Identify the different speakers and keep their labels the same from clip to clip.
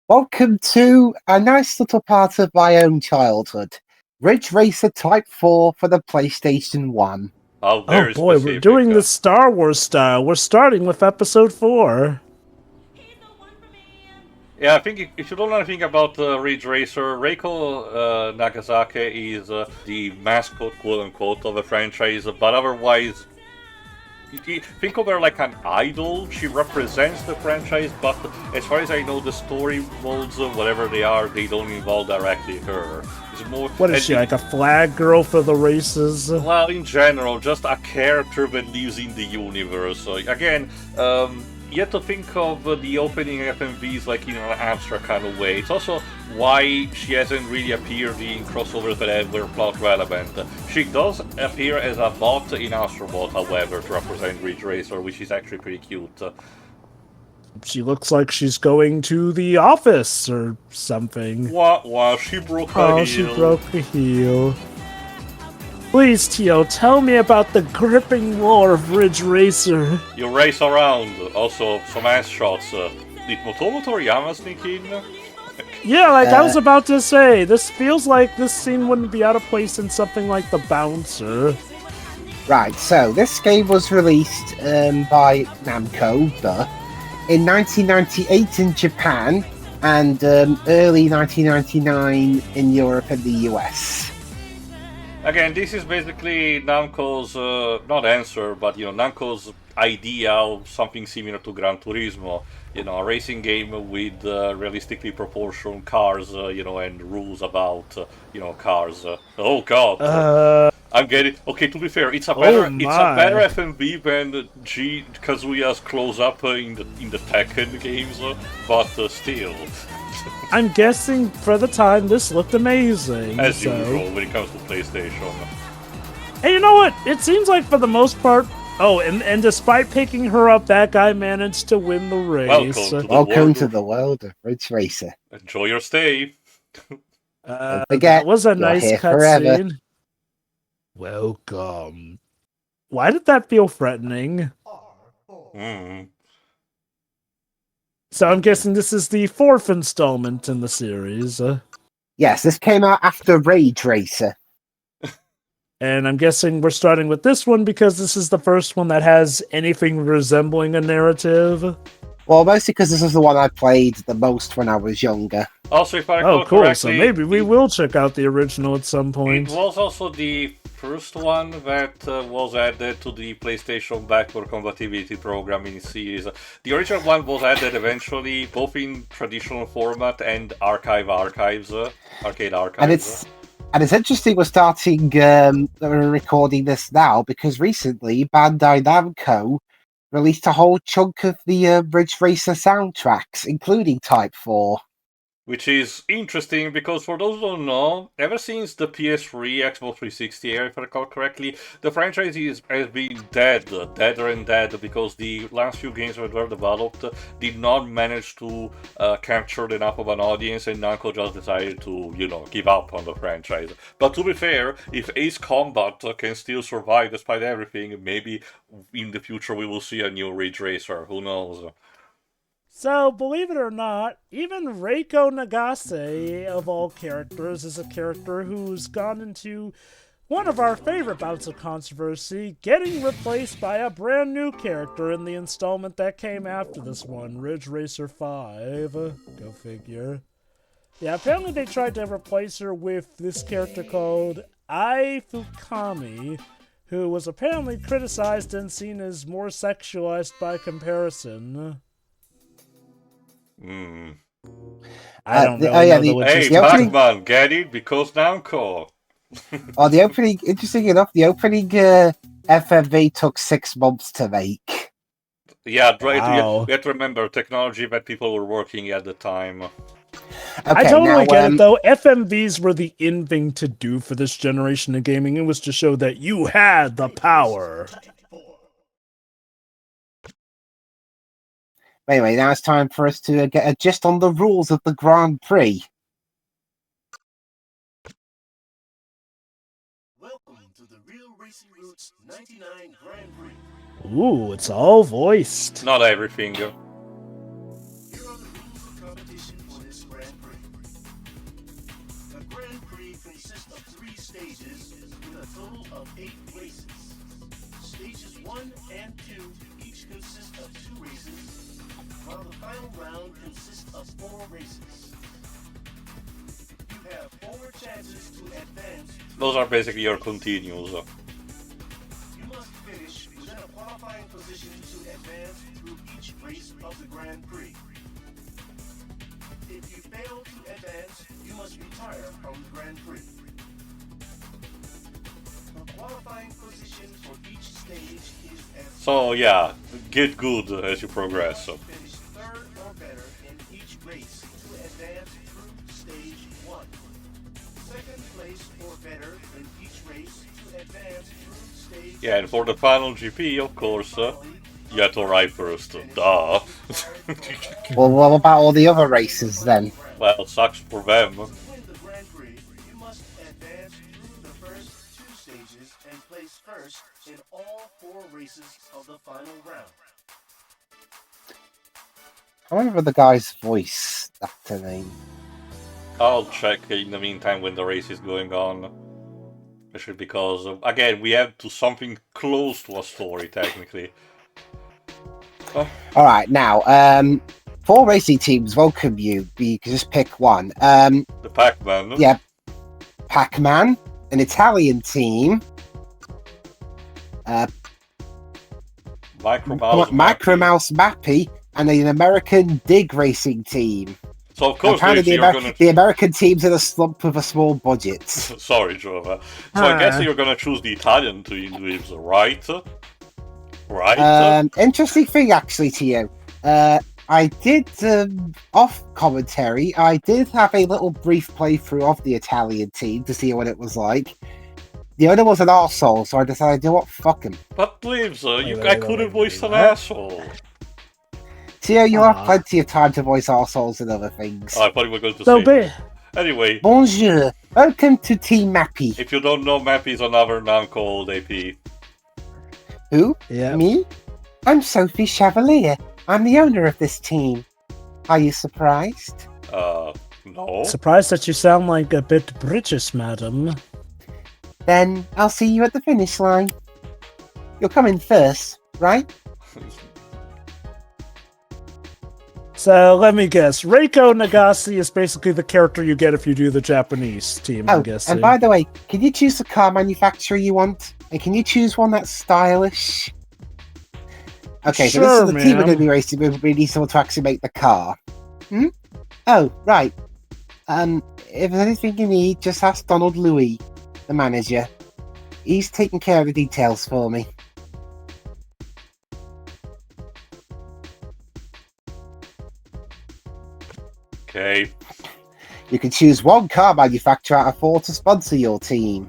Speaker 1: Welcome to a nice little part of my own childhood. Ridge Racer Type 4 for the PlayStation 1.
Speaker 2: Oh,
Speaker 3: Oh
Speaker 2: very
Speaker 3: boy,
Speaker 2: specific.
Speaker 3: we're doing the Star Wars style. We're starting with episode 4.
Speaker 2: Yeah, I think if you don't know anything about Ridge Racer, Reiko Nagasaki is the mascot, quote unquote, of the franchise, but otherwise, think of her like an idol. She represents the franchise, but as far as I know, the story modes, whatever they are, they don't involve directly her. It's more.
Speaker 3: What is she, like a flag girl for the races?
Speaker 2: Well, in general, just a character that lives in the universe. So, again, you have to think of the opening FMVs like in an abstract kind of way. It's also why she hasn't really appeared in crossovers that were plot relevant. She does appear as a bot in Astrobot, however, to represent Ridge Racer, which is actually pretty cute.
Speaker 3: She looks like she's going to the office or something.
Speaker 2: Wow, she broke her heel.
Speaker 3: She broke a heel. Please, Tio, tell me about the gripping lore of Ridge Racer.
Speaker 2: You race around. Also, some ass shots. Did Motomo Toriyama sneak in?
Speaker 3: Yeah, I was about to say, this feels like this scene wouldn't be out of place in something like The Bouncer.
Speaker 1: Right, so this game was released by Namco in 1998 in Japan and early 1999 in Europe and the US.
Speaker 2: Again, this is basically Namco's, not answer, but, Namco's idea of something similar to Gran Turismo. A racing game with realistically proportioned cars, and rules about, cars. Oh god. I'm getting... Okay, to be fair, it's a better FMV than Kazuya's close-up in the Tekken games, but still.
Speaker 3: I'm guessing for the time this looked amazing.
Speaker 2: As usual when it comes to PlayStation.
Speaker 3: And you know what? It seems like for the most part... Oh, and despite picking her up, that guy managed to win the race.
Speaker 1: Welcome to the world of Ridge Racer.
Speaker 2: Enjoy your stay.
Speaker 1: Don't forget,
Speaker 3: that was a nice cutscene. Welcome. Why did that feel threatening? So I'm guessing this is the 4th installment in the series.
Speaker 1: Yes, this came out after Rage Racer.
Speaker 3: And I'm guessing we're starting with this one because this is the first one that has anything resembling a narrative.
Speaker 1: Well, mostly because this is the one I played the most when I was younger.
Speaker 2: Also, if I recall
Speaker 3: cool.
Speaker 2: correctly,
Speaker 3: So maybe we will check out the original at some point.
Speaker 2: It was also the first one that was added to the PlayStation backward compatibility program in series. The original one was added eventually, both in traditional format and arcade archives.
Speaker 1: And it's interesting we're starting recording this now because recently Bandai Namco released a whole chunk of the Ridge Racer soundtracks, including Type 4.
Speaker 2: Which is interesting because for those who don't know, ever since the PS3, Xbox 360 era, if I recall correctly, the franchise has been deader and dead because the last few games that were developed did not manage to capture enough of an audience, and Namco just decided to, give up on the franchise. But to be fair, if Ace Combat can still survive despite everything, maybe in the future we will see a new Ridge Racer, who knows?
Speaker 3: So, believe it or not, even Reiko Nagase, of all characters, is a character who's gone into one of our favorite bouts of controversy, getting replaced by a brand new character in the installment that came after this one, Ridge Racer 5. Go figure. Yeah, apparently they tried to replace her with this character called Ai Fukami, who was apparently criticized and seen as more sexualized by comparison. I don't know.
Speaker 2: Hey, Batman, get it? Because Namco.
Speaker 1: The opening, interesting enough, the opening FMV took 6 months to make.
Speaker 2: Yeah,
Speaker 3: wow.
Speaker 2: we have to remember technology that people were working at the time.
Speaker 1: Okay,
Speaker 3: I totally get it, though. FMVs were the in thing to do for this generation of gaming. It was to show that you had the power.
Speaker 1: Anyway, now it's time for us to get a gist on the rules of the Grand Prix.
Speaker 4: Welcome to the Real Racing Roots 99 Grand Prix.
Speaker 3: Ooh, it's all voiced.
Speaker 2: Not everything.
Speaker 4: Here are the rules of competition for this 6 Grand Prix. The Grand Prix consists of 3 stages with a total of 8 races. Stages 1 and 2 each consist of 2 races, while the final round consists of 4 races. You have 4 chances to advance.
Speaker 2: Those are basically your continues.
Speaker 4: You must finish within a qualifying position to advance through each race of the Grand Prix. If you fail to advance, you must retire from the Grand Prix. The qualifying position for each stage is as
Speaker 2: So yeah, get good as you progress.
Speaker 4: finish 3rd or better in each race to advance through stage 1. 2nd place or better in each race to advance through stage
Speaker 2: Yeah, and for the final GP, of course, you have to arrive first. Duh.
Speaker 1: Well, what about all the other races then?
Speaker 2: Well, sucks for them.
Speaker 4: To win the Grand Prix, you must advance through the first 2 stages and place first in all 4 races of the final round.
Speaker 1: I remember the guy's voice actor name.
Speaker 2: I'll check in the meantime when the race is going on. Especially because, again, we have to something close to a story, technically.
Speaker 1: All right, now, 4 racing teams welcome you. You can just pick one.
Speaker 2: The Pac-Man.
Speaker 1: Yeah, Pac-Man, an Italian team.
Speaker 2: Micro
Speaker 1: Mouse Mappy, and an American Dig Racing team.
Speaker 2: So of course,
Speaker 1: Apparently
Speaker 2: Dwibs,
Speaker 1: the American team's in a slump with a small budget.
Speaker 2: Sorry, Jova. So I guess you're gonna choose the Italian team, Dwibs, right? Right?
Speaker 1: Interesting thing, actually, to you. I did, off commentary, I did have a little brief playthrough of the Italian team to see what it was like. The owner was an arsehole, so I decided, you know what, fuck him.
Speaker 2: But Dwibs, I couldn't voice an asshole.
Speaker 1: Theo, you'll have plenty of time to voice arseholes and other things.
Speaker 2: Oh, I thought you were going to
Speaker 3: So
Speaker 2: say.
Speaker 3: be.
Speaker 2: Anyway,
Speaker 1: Bonjour, welcome to Team Mappy.
Speaker 2: if you don't know, Mappy is another noun called AP.
Speaker 1: Who?
Speaker 3: Yeah.
Speaker 1: Me? I'm Sophie Chevalier. I'm the owner of this team. Are you surprised?
Speaker 2: No.
Speaker 3: Surprised that you sound like a bit British, madam.
Speaker 1: Then I'll see you at the finish line. You'll come in first, right?
Speaker 3: So let me guess. Reiko Nagase is basically the character you get if you do the Japanese team, I'm
Speaker 1: Oh,
Speaker 3: guessing.
Speaker 1: and by the way, can you choose the car manufacturer you want? And can you choose one that's stylish? Okay, so this
Speaker 3: Sure,
Speaker 1: is the team we're
Speaker 3: ma'am.
Speaker 1: going to be racing with. We need someone to actually make the car. Hmm? Oh, right. If there's anything you need, just ask Donald Louis, the manager. He's taking care of the details for me.
Speaker 2: Okay.
Speaker 1: You can choose one car manufacturer out of 4 to sponsor your team.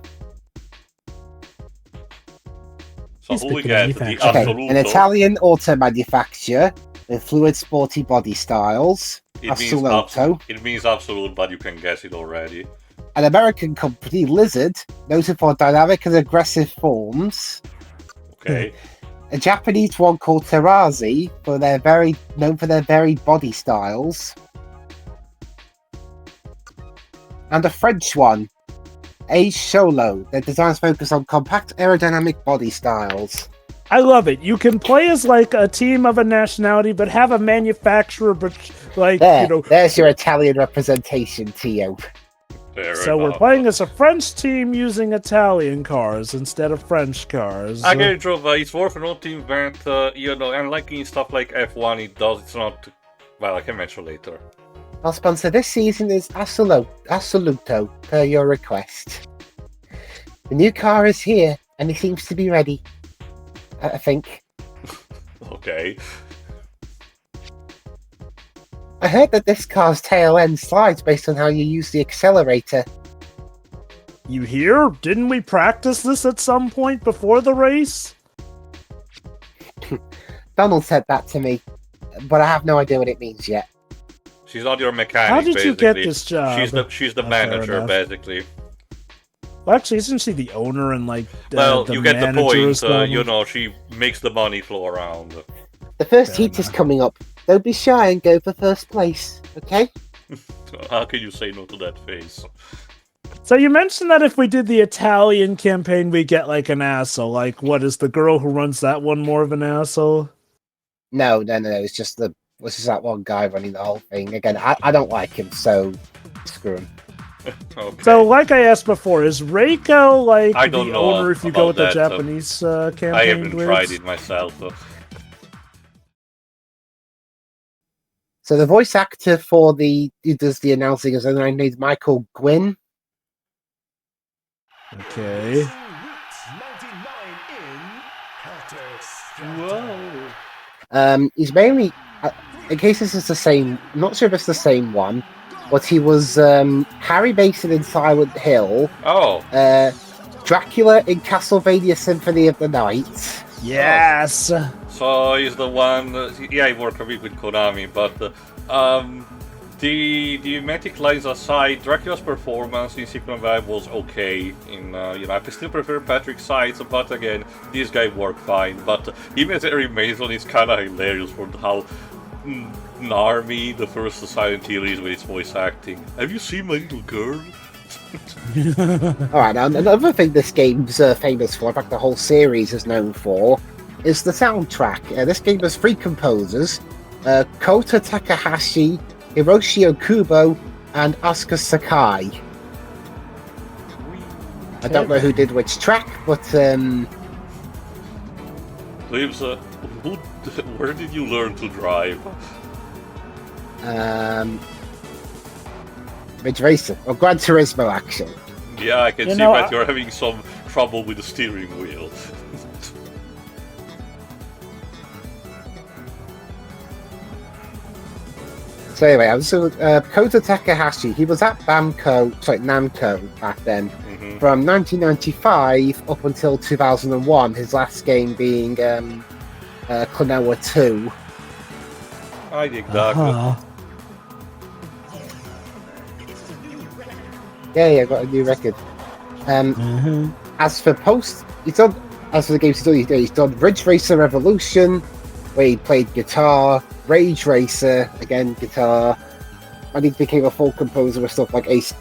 Speaker 2: So
Speaker 3: He's
Speaker 2: who we
Speaker 3: picking
Speaker 2: get? The
Speaker 3: manufacturer.
Speaker 1: Okay,
Speaker 2: Assoluto.
Speaker 1: an Italian auto manufacturer with fluid, sporty body styles. Assoluto.
Speaker 2: It means absolute, but you can guess it already.
Speaker 1: An American company, Lizard, noted for dynamic and aggressive forms.
Speaker 2: Okay.
Speaker 1: A Japanese one called Terazi, known for their varied body styles. And a French one, Age Solo. Their designs focus on compact aerodynamic body styles.
Speaker 3: I love it. You can play as like a team of a nationality, but have a manufacturer, but like,
Speaker 1: There's your Italian representation, Tio.
Speaker 2: Fair
Speaker 3: So we're
Speaker 2: enough.
Speaker 3: playing as a French team using Italian cars instead of French cars.
Speaker 2: Again, Jova, it's worth noting that, unlike in stuff like F1, it's not... Well, I can mention later.
Speaker 1: Our sponsor this season is Assoluto, per your request. The new car is here, and it seems to be ready. I think.
Speaker 2: Okay.
Speaker 1: I heard that this car's tail end slides based on how you use the accelerator.
Speaker 3: You hear? Didn't we practice this at some point before the race?
Speaker 1: Donald said that to me, but I have no idea what it means yet.
Speaker 2: She's not your mechanic,
Speaker 3: How did
Speaker 2: basically.
Speaker 3: you get this job?
Speaker 2: She's the
Speaker 3: Fair
Speaker 2: manager,
Speaker 3: enough.
Speaker 2: basically.
Speaker 3: Well, actually, isn't she the owner and like
Speaker 2: Well,
Speaker 3: the
Speaker 2: you get the
Speaker 3: manager
Speaker 2: point.
Speaker 3: as well?
Speaker 2: She makes the money flow around.
Speaker 1: The first
Speaker 3: Fair
Speaker 1: heat is
Speaker 3: enough.
Speaker 1: coming up. Don't be shy and go for first place, okay?
Speaker 2: How can you say no to that face?
Speaker 3: So you mentioned that if we did the Italian campaign, we get like an asshole. Like, what is the girl who runs that one more of an asshole?
Speaker 1: No. It's just that one guy running the whole thing. Again, I don't like him, so screw him.
Speaker 2: Okay.
Speaker 3: So, like I asked before, is Reiko like
Speaker 2: I don't
Speaker 3: the
Speaker 2: know
Speaker 3: owner if you go with
Speaker 2: about
Speaker 3: the
Speaker 2: that,
Speaker 3: Japanese campaign?
Speaker 2: I haven't
Speaker 3: Dwibs?
Speaker 2: tried it myself.
Speaker 1: So the voice actor for who does the announcing is named Michael Gwynn.
Speaker 3: Okay.
Speaker 2: Whoa.
Speaker 1: He's mainly, in case this is the same, I'm not sure if it's the same one, but he was Harry Mason in Silent Hill,
Speaker 2: Oh.
Speaker 1: Dracula in Castlevania Symphony of the Night.
Speaker 3: Yes.
Speaker 2: So he's the one. Yeah, he worked a bit with Konami, but the thematic lines aside, Dracula's performance in Secret Vibe was okay. I still prefer Patrick Sides, but again, this guy worked fine. But him as Harry Mason is kind of hilarious for how gnarly the first Silent Hill is with its voice acting. Have you seen my little girl?
Speaker 1: Alright, now another thing this game's famous for, in fact the whole series is known for, is the soundtrack. This game has 3 composers, Kota Takahashi, Hiroshi Okubo, and Asuka Sakai. I don't know who did which track, but
Speaker 2: Dwibs, where did you learn to drive?
Speaker 1: Ridge Racer, or Gran Turismo actually.
Speaker 2: Yeah, I can see that you're having some trouble with the steering wheel.
Speaker 1: So anyway, Kota Takahashi, he was at Namco back then, from 1995 up until 2001, his last game being Klonoa 2.
Speaker 2: I dig that.
Speaker 1: Yeah, got a new record. As for the games he's done Ridge Racer Revolution, where he played guitar, Rage Racer, again guitar, and he became a full composer with stuff like Ace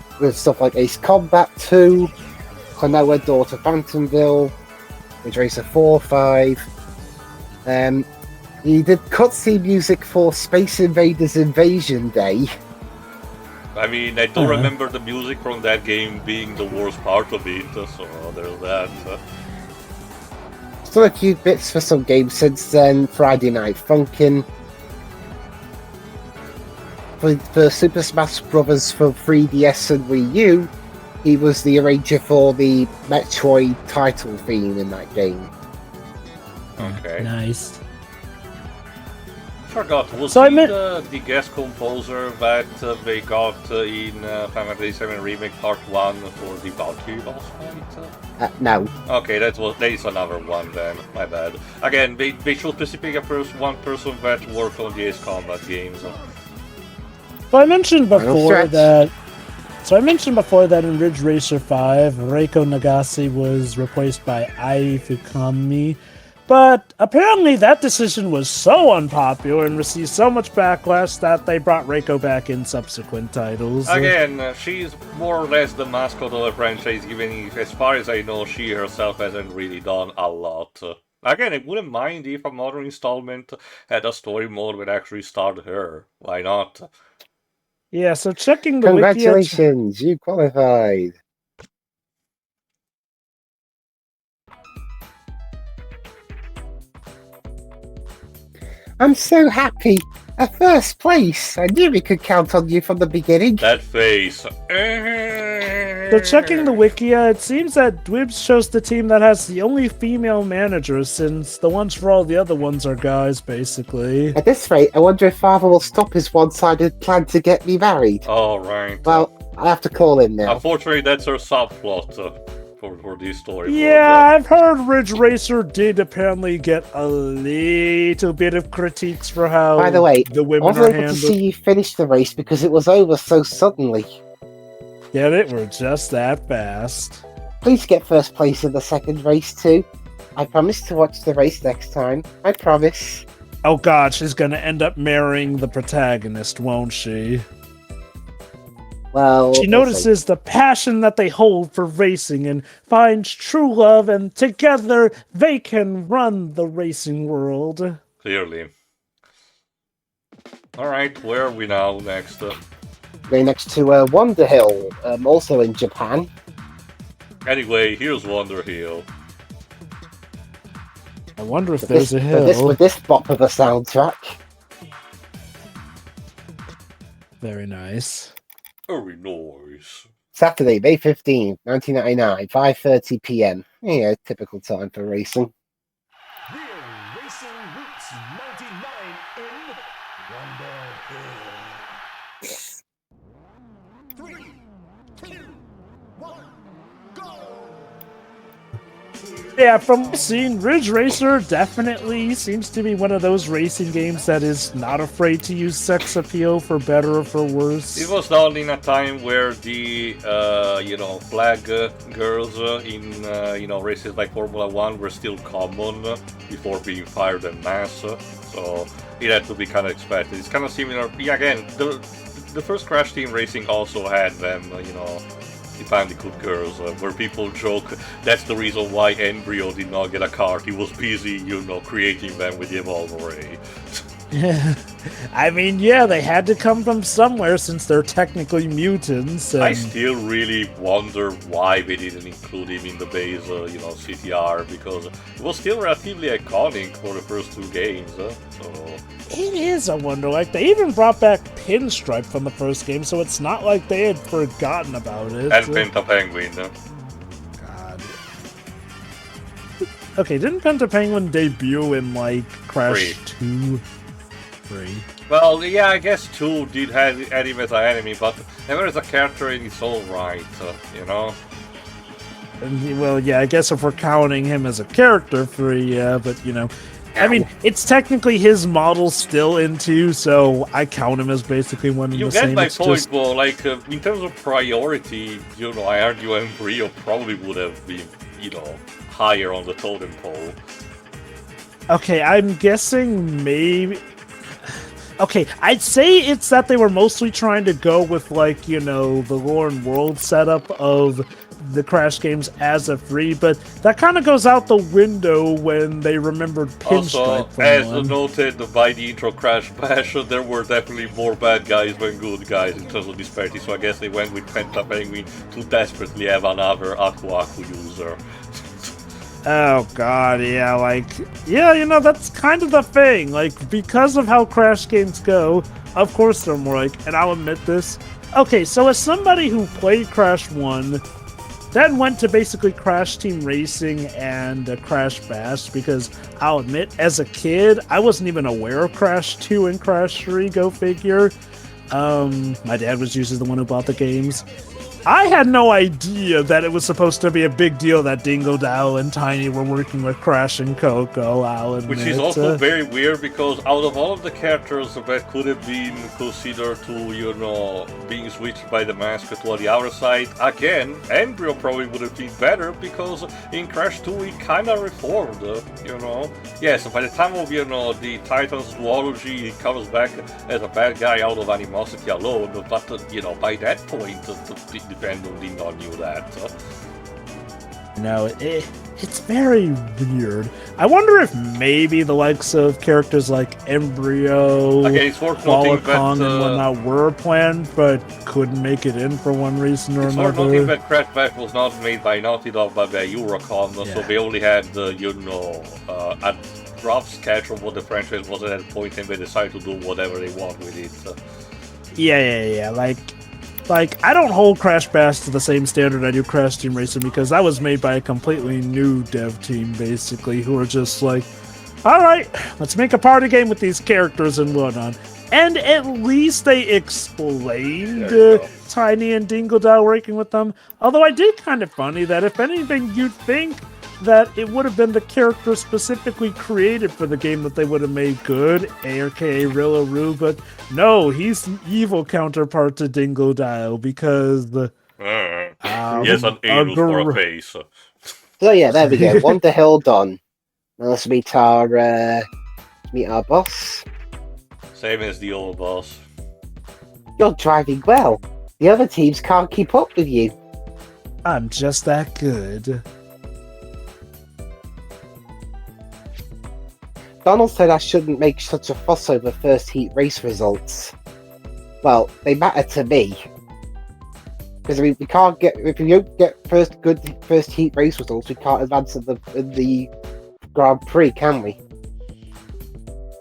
Speaker 1: Combat 2, Klonoa Door to Phantomville, Ridge Racer 4, 5. He did cutscene music for Space Invaders Invasion Day.
Speaker 2: I mean, I don't remember the music from that game being the worst part of it, so there's that.
Speaker 1: Still a few bits for some games since then. Friday Night Funkin'. For Super Smash Bros. For 3DS and Wii U, he was the arranger for the Metroid title theme in that game.
Speaker 2: Okay.
Speaker 3: Nice.
Speaker 2: Forgot, was
Speaker 3: So
Speaker 2: he the guest composer that they got in Final Fantasy VII Remake Part 1 for the Valkyrie boss fight?
Speaker 1: No.
Speaker 2: Okay, that is another one then, my bad. Again, they should specifically one person that worked on the Ace Combat games.
Speaker 3: So I mentioned before that in Ridge Racer 5, Reiko Nagase was replaced by Ai Fukami. But apparently that decision was so unpopular and received so much backlash that they brought Reiko back in subsequent titles.
Speaker 2: Again, she's more or less the mascot of the franchise, even if, as far as I know, she herself hasn't really done a lot. Again, I wouldn't mind if a modern installment had a story mode that actually starred her. Why not?
Speaker 3: Yeah, so checking the
Speaker 1: Congratulations, you qualified. I'm so happy. A first place. I knew we could count on you from the beginning.
Speaker 2: That face.
Speaker 3: So checking the Wikia, it seems that Dwibs chose the team that has the only female managers, since the ones for all the other ones are guys, basically.
Speaker 1: At this rate, I wonder if Father will stop his one-sided plan to get me married.
Speaker 2: Alright.
Speaker 1: Well, I have to call him now.
Speaker 2: Unfortunately, that's her subplot for this story.
Speaker 3: Yeah, I've heard Ridge Racer did apparently get a little bit of critiques for how
Speaker 1: By the way,
Speaker 3: the
Speaker 1: I
Speaker 3: women
Speaker 1: wasn't
Speaker 3: are
Speaker 1: able to
Speaker 3: handled.
Speaker 1: see you finish the race because it was over so suddenly.
Speaker 3: Yeah, it were just that fast.
Speaker 1: Please get first place in the second race too. I promise to watch the race next time. I promise.
Speaker 3: Oh god, she's gonna end up marrying the protagonist, won't she?
Speaker 1: Well,
Speaker 3: She
Speaker 1: let's see.
Speaker 3: notices the passion that they hold for racing and finds true love, and together they can run the racing world.
Speaker 2: Clearly. Alright, where are we now next?
Speaker 1: Going next to Wonderhill, also in Japan.
Speaker 2: Anyway, here's Wonderhill.
Speaker 3: I wonder if
Speaker 1: With
Speaker 3: there's
Speaker 1: this,
Speaker 3: a hill.
Speaker 1: with this bop of a soundtrack.
Speaker 3: Very nice.
Speaker 2: Very nice.
Speaker 1: Saturday, May 15th, 1999, 5:30 p.m. Yeah, typical time for racing.
Speaker 4: Real Racing Roots 99 in Wonderhill. 3, 2, 1, go!
Speaker 3: Yeah, from seeing Ridge Racer, definitely seems to be one of those racing games that is not afraid to use sex appeal for better or for worse.
Speaker 2: It was done in a time where the, flag girls in, races like Formula 1 were still common before being fired en masse, so it had to be kind of expected. It's kind of similar, yeah, again, the first Crash Team Racing also had them, the Bandicoot girls, where people joke that's the reason why Embryo did not get a car. He was busy, creating them with the Evolve Array.
Speaker 3: Yeah. I mean, yeah, they had to come from somewhere since they're technically mutants.
Speaker 2: I still really wonder why they didn't include him in the base, CTR, because it was still relatively iconic for the first two games. So
Speaker 3: it is a wonder. Like, they even brought back Pinstripe from the first game, so it's not like they had forgotten about it.
Speaker 2: And Penta Penguin.
Speaker 3: God. Okay, didn't Penta Penguin debut in, like, Crash 2? 3?
Speaker 2: Well, yeah, I guess 2 did have him as an enemy, but never as a character in its own right,
Speaker 3: Well, yeah, I guess if we're counting him as a character, 3, yeah, but, I mean, it's technically his model still in 2, so I count him as basically one of the same.
Speaker 2: You get my
Speaker 3: it's
Speaker 2: point,
Speaker 3: just...
Speaker 2: Bo. Like, in terms of priority, I argue Embryo probably would have been, higher on the totem pole.
Speaker 3: Okay, I'm guessing maybe... Okay, I'd say it's that they were mostly trying to go with, like, the lore and world setup of the Crash games as a 3, but that kind of goes out the window when they remembered Pinstripe.
Speaker 2: Also, as noted by the intro Crash Bash, there were definitely more bad guys than good guys in terms of disparity, so I guess they went with Penta Penguin to desperately have another Aku Aku user.
Speaker 3: Oh god, yeah, that's kind of the thing. Like, because of how Crash games go, of course they're more like, and I'll admit this. Okay, so as somebody who played Crash 1, then went to basically Crash Team Racing and Crash Bash, because I'll admit, as a kid, I wasn't even aware of Crash 2 and Crash 3, go figure. My dad was usually the one who bought the games. I had no idea that it was supposed to be a big deal that Dingo Dow and Tiny were working with Crash and Coco, I'll admit.
Speaker 2: Which is also very weird, because out of all of the characters that could have been considered to, being switched by the mask to the other side, again, Embryo probably would have been better, because in Crash 2 he kinda reformed, Yes, by the time of, the Titan's duology, he comes back as a bad guy out of animosity alone, but, by that point, the fandom did not knew that.
Speaker 3: No, it's very weird. I wonder if maybe the likes of characters like Embryo, Qualicon, and whatnot were planned, but couldn't make it in for one reason or another.
Speaker 2: It's worth noting that Crash Bash was not made by Naughty Dog, but by Eurocon, so they only had, a rough sketch of what the franchise was at that point, and they decided to do whatever they want with it.
Speaker 3: Yeah. Like, I don't hold Crash Bash to the same standard I do Crash Team Racing, because that was made by a completely new dev team, basically, who are just like, alright, let's make a party game with these characters and whatnot. And at least they explained Tiny and Dingo Dow working with them. Although I did kind of funny that, if anything, you'd think that it would have been the character specifically created for the game that they would have made good, aka Rillaru, but no, he's the evil counterpart to Dingo Dow, because
Speaker 2: he has an anus for a face.
Speaker 1: So yeah, there we go. Wonderhill done. Now let's meet our boss.
Speaker 2: Same as the old boss.
Speaker 1: You're driving well. The other teams can't keep up with you.
Speaker 3: I'm just that good.
Speaker 1: Donald said I shouldn't make such a fuss over first heat race results. Well, they matter to me. Because we can't get, if we don't get good first heat race results, we can't advance in the Grand Prix, can we?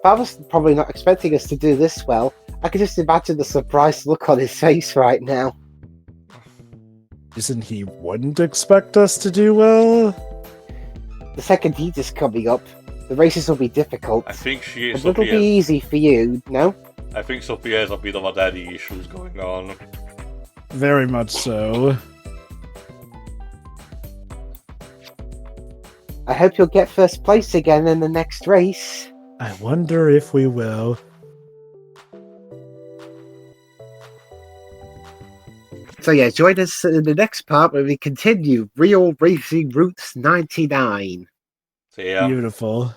Speaker 1: Father's probably not expecting us to do this well. I can just imagine the surprised look on his face right now.
Speaker 3: Isn't he wouldn't expect us to do well?
Speaker 1: The second heat is coming up. The races will be difficult.
Speaker 2: I think
Speaker 1: But it'll be easy for you, no?
Speaker 2: I think Sophie has a bit of a daddy issues going on.
Speaker 3: Very much so.
Speaker 1: I hope you'll get first place again in the next race.
Speaker 3: I wonder if we will.
Speaker 1: So yeah, join us in the next part where we continue Real Racing Routes 99.
Speaker 2: So yeah.
Speaker 3: Beautiful.